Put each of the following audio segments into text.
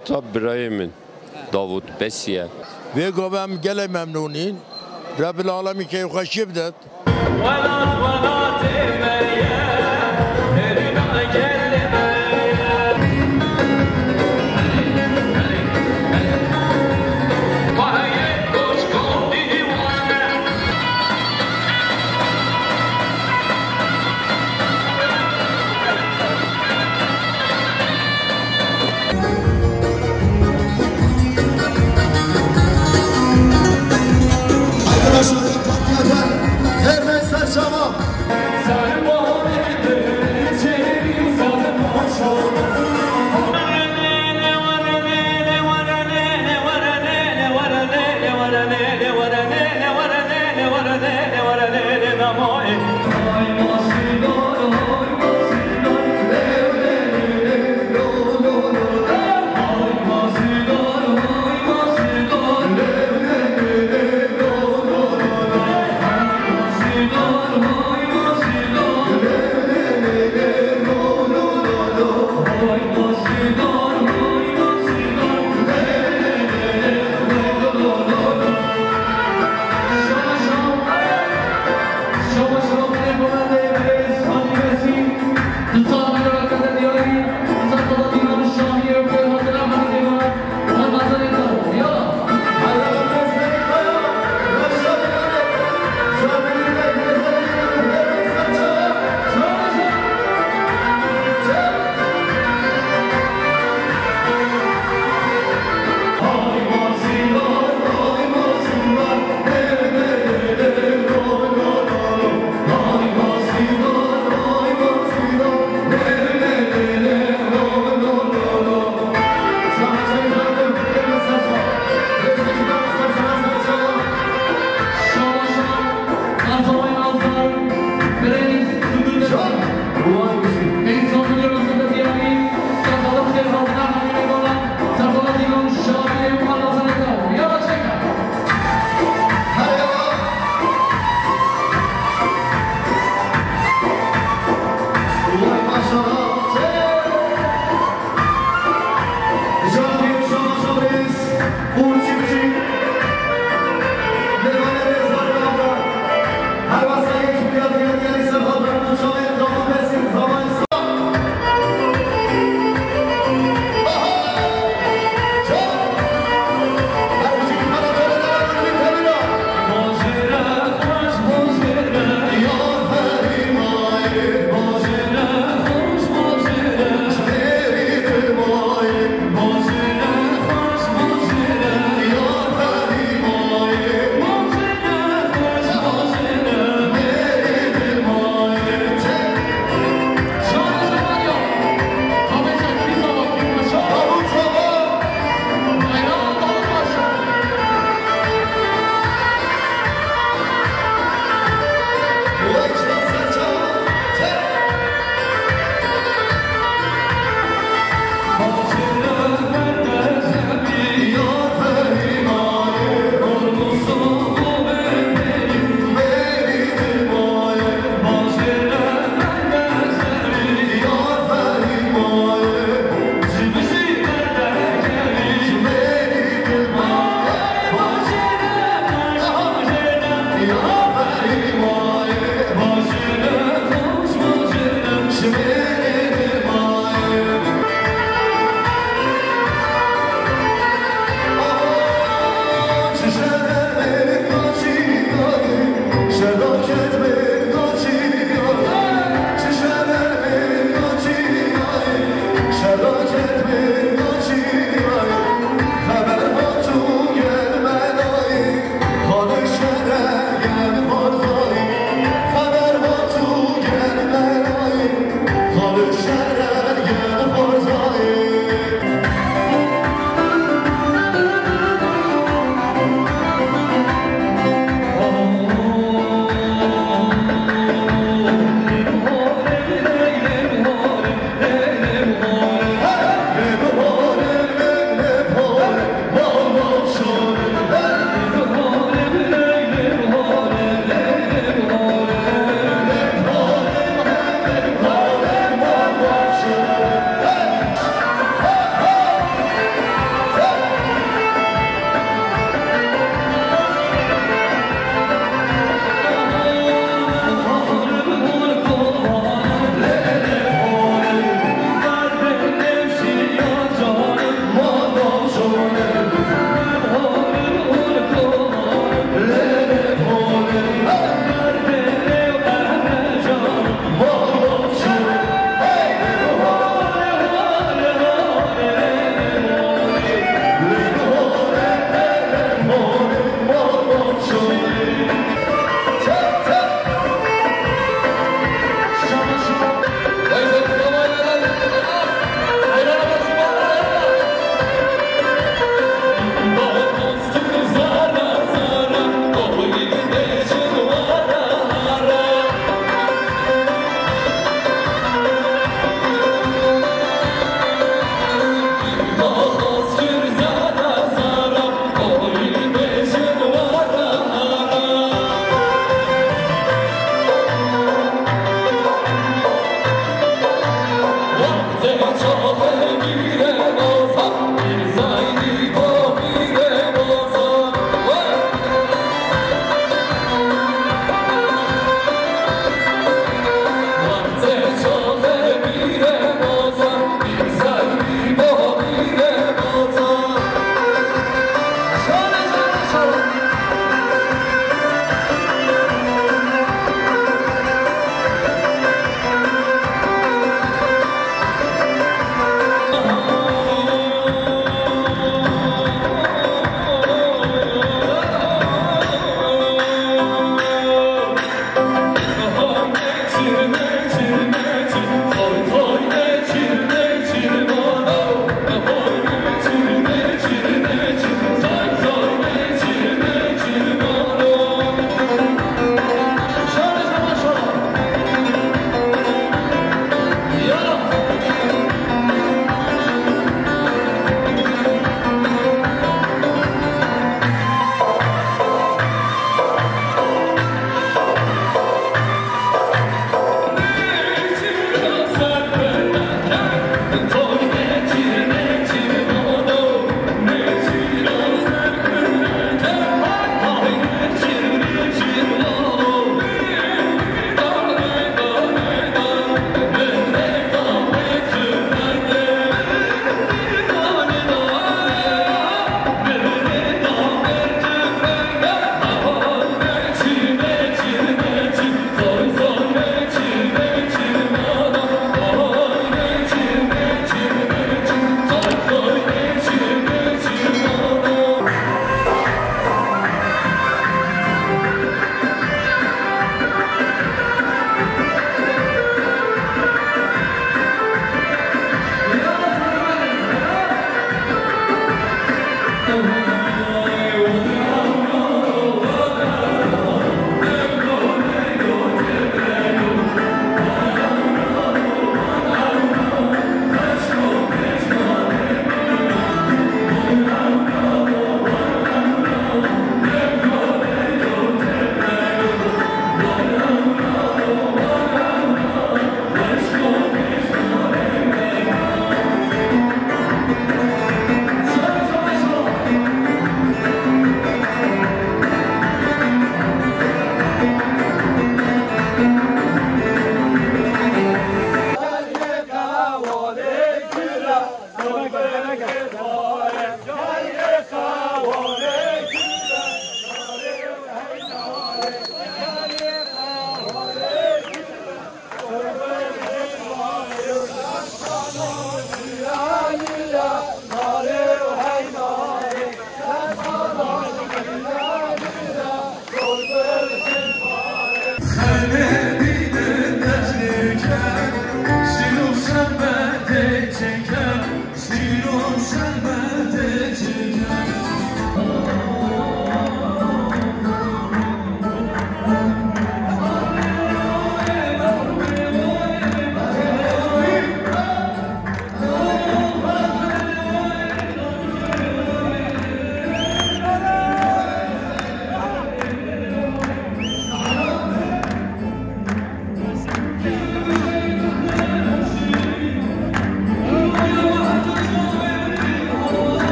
مهتاب برای من داوود بسیار و گویم گله ممنونین رب العالمین که خوشی بدد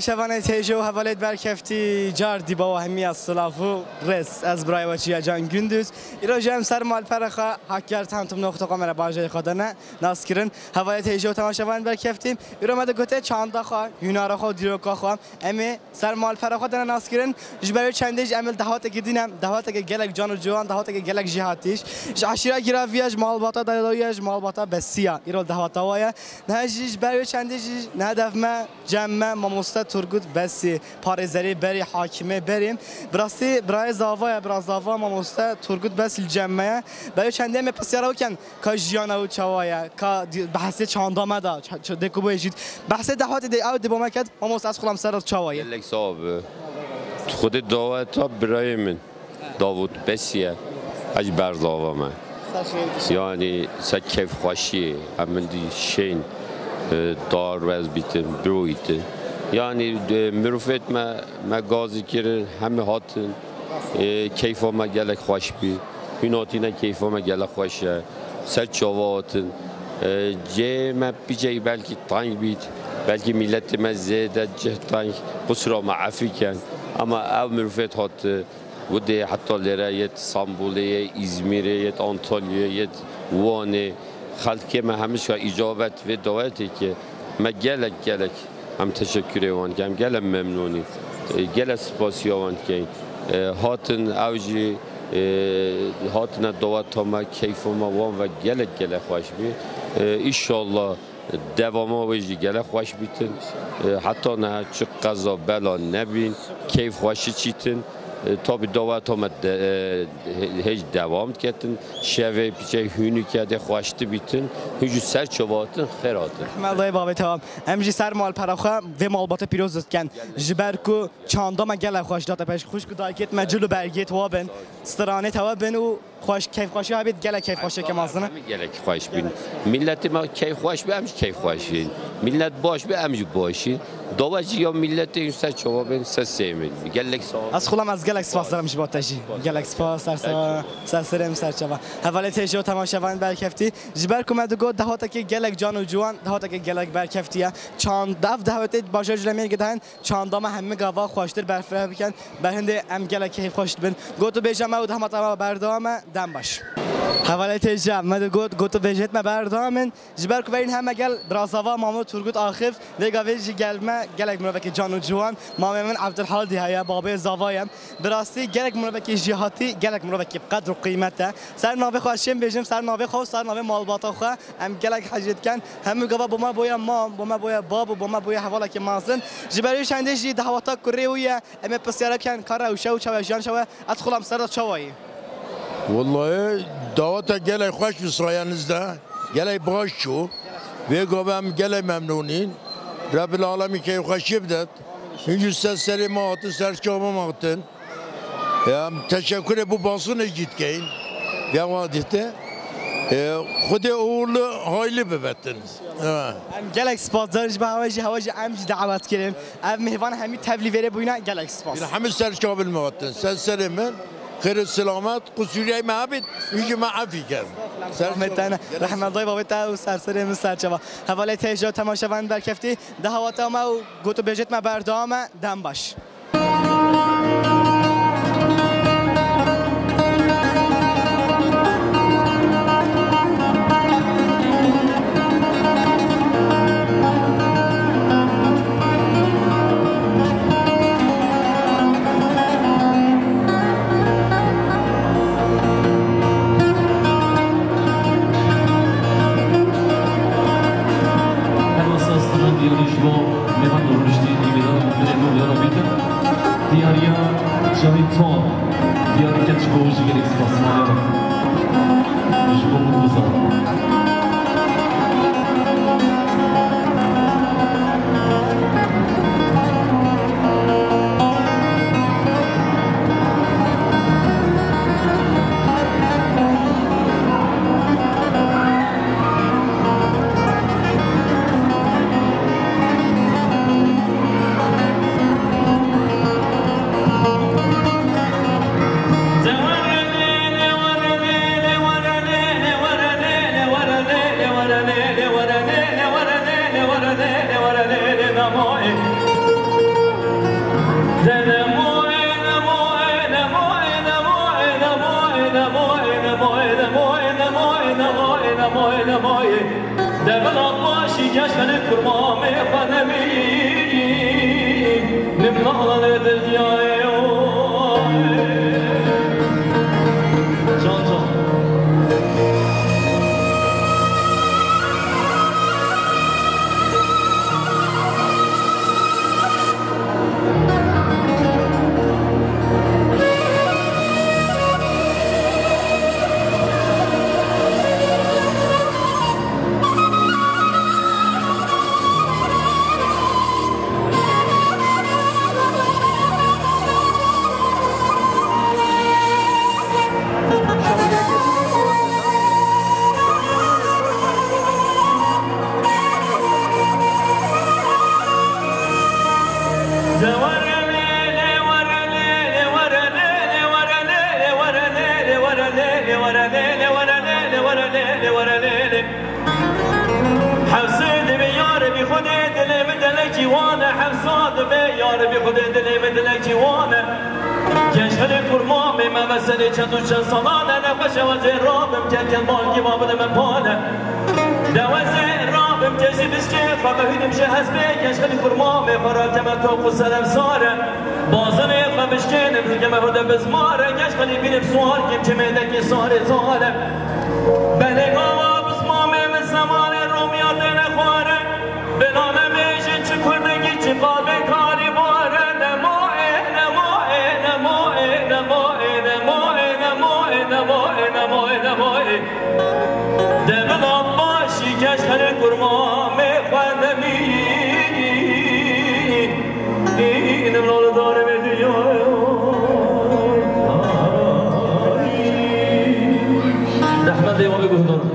تماشاوان تیجو و حوالت برکفتی جاردی با وهمی از سلافو رس از برای وچی جان گندوز ایرو جام سر مال پرخا حکر تانتم نقطه کاملا باجای خدانه ناس کردن حوالت تیجو تماشاوان برکفتیم ایرو مده گوته چاندا خوا یونارا خوا دیروکا خوا امی سر مال پرخا دن ناس کردن جبرای چندش عمل دهات گدینم دهات گلک جان و جوان دهات گلک جهاتیش عشیره گراویاش مال باتا دایاش مال باتا بسیا ایرو دهات وایا نهجیش برای چندش نهدف ما جمع ماموستا ترگود بسی پارزری بری حاکمه بریم براستی برای زاوا برای زاوا ماموستا ترگود بس الجمعه برای چنده می پسیارا کن که جیانا و چوایا که بحث چاندامه دا دکو بایجید بحث دهات دی او دبوما کد ماموستا از خودم سر چوایا گلک صاحب خود دعوت ها برای من داوود بسیه اج بر زاوا من یعنی سه کیف خوشی همین دی شین دار وز بیتن برویتن یعنی مروفت ما گازی کرد همه هاتن کیف ما گله خوش بی هنوتی نه کیف ما گله خوشه سر چواتن جه ما بیجی بلکی تانگ بیت بلکی ملت ما زیاده جه تانگ بسرا معافی کن اما او مروفت هات وده حتی لره یت سامبوله ازمیره یت آنتالیا یت وانه خالقی ما همیشه اجابت و دعوتی که ما گلک هم تشکر وان که هم گلم ممنونی گل سپاسی وان که هاتن اوجی هاتن دعوت ما کیف ما وان و گل خوش بی انشالله دوام ویجی گل خوش بیتن حتی نه چه قضا بلا نبین کیف خوشی چیتن تا به دعوت هم هیچ دوام کردن شوی پیچه هونی کرده خواسته بیتن هیچ سر چوباتن خیراتن. مالای بابی تام امروز سر مال پراخه و مال بات پیروز است کن جبرکو چاندام گله خوش داده پیش خوش کدایت مجلو برگیت وابن استرانه توابن و خوش کیف خوشی هبید گله کیف خوشی که مازنه. گله خوش بین ملت ما کیف خوش به امش کیف خوشین ملت باش به امش باشین داوجی یا ملت این سر چوبن سسیمین گله سال. از خودم از گلکس سپاس دارم شما تاجی گلکس سپاس سرسرم سرچوا حواله تیجو تماشاوان برکفتی جبر کومد گو دهاتا که گلک جان و جوان دهاتا که گلک برکفتیه چاند دهوت باجر جلمی گدهن چاندام همه گاوا خوشتر برفره بکن برهنده ام گلک کیف خوشت بن گو تو بیجام و دهمت ما بردام دم باش حواله تیجو مد گو تو بیجت ما بردامن جبر کو برین همه گل برازاوا مامو ترگوت آخف وگاوی گلمه گلک مربک جان و جوان مام من عبدالحال دی هيا بابي زاوایم براستی گلک مربکی جهاتی گلک مربکی قدر و قیمته سر ناوی خواشیم بیشم سر ناوی خو سر ناوی مالباتا خو ام گلک حجت کن همه گوا بما بویا مام بما بویا باب بما بویا حواله که مازن جبری شنده جی دهواتا کوریویه ام پسیارا کن کارا و شو جان شو ادخلم سر چوایی والله دعوت گله خوش بسرایانزده گله باش شو وگوام گله ممنونین رب العالمین که خوشی بدد اینجور سری ما هاتن سرچابه ما هاتن تشکر بو basın ecid keyin devadete خود اول هایلی ببتنیz. گلک سپاس دارش به هواجی امج دعوت کردیم. ام مهمان همی تبلیغ وره بوینا گلک سپاس. همه سرچابل می‌آتن. سلامت خیر سلامت قصوری معبد میگه معافی کرد. رحمتنا رحمت الله بابت و سرسرم سرچوا. حواله تیجا تماشاوان برکفتی دهوات ما و گوتو بجت ما بردام دم باش. نمای نمای دبل آباشی گشتن کرمام خانمی نمنال دنیای جان جان مسئله چند و چند سالانه نخوش وزه رابم کن بالگی بابد من پانه دوزه رابم کشی بشکه فبهیدم شه حسبه گشخلی فرمامه فراکمه تو قصرم ساره بازنه فبشکه نمزگمه هده بزماره گشخلی بینم سوار کم چه مهدکی ساره ساره بلگاوا بزمامه من زمان رومیات نخواره بلانه بیشه چه کردگی چه قابه کاری باره نماه دمن آباشی گشتن کرمام خانمی اینم لال داره به دنیای رحمت دیوان بگو دارم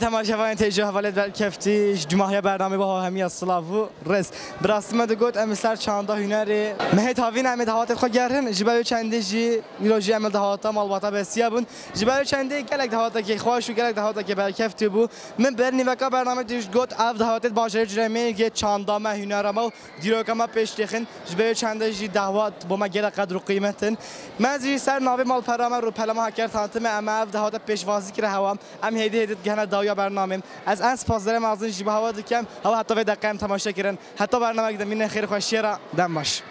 تماشاوان تیجو حوالت برکفتی جمعه برنامه با همی اصلاو رس براسم دگوت امسر چاندا هنری مهت هاوین امید هوات خو گرهن جبال چندی جی میروجی امید هواتا مالباتا بسیار بون جبال چندی گلک هواتا که خوش و گلک هواتا که برکفتی بو من برنی وکا برنامه دیش گوت اف هوات باجر جرمی که چاندا مه هنرما دیروکما پیش دیخن جبال چندی جی دعوت با ما گلک قدر و قیمتن من زی سر ناوی مال پرامه رو پلما هکر تانتم اما اف هوات پیشوازی که هوام ام هدیه گهنه دایا برنامه از انس پازدار مازن جیب هوا دکم هوا حتی به دقیقه تماشا کردن حتی برنامه که دمین خیر خوشی را دم باش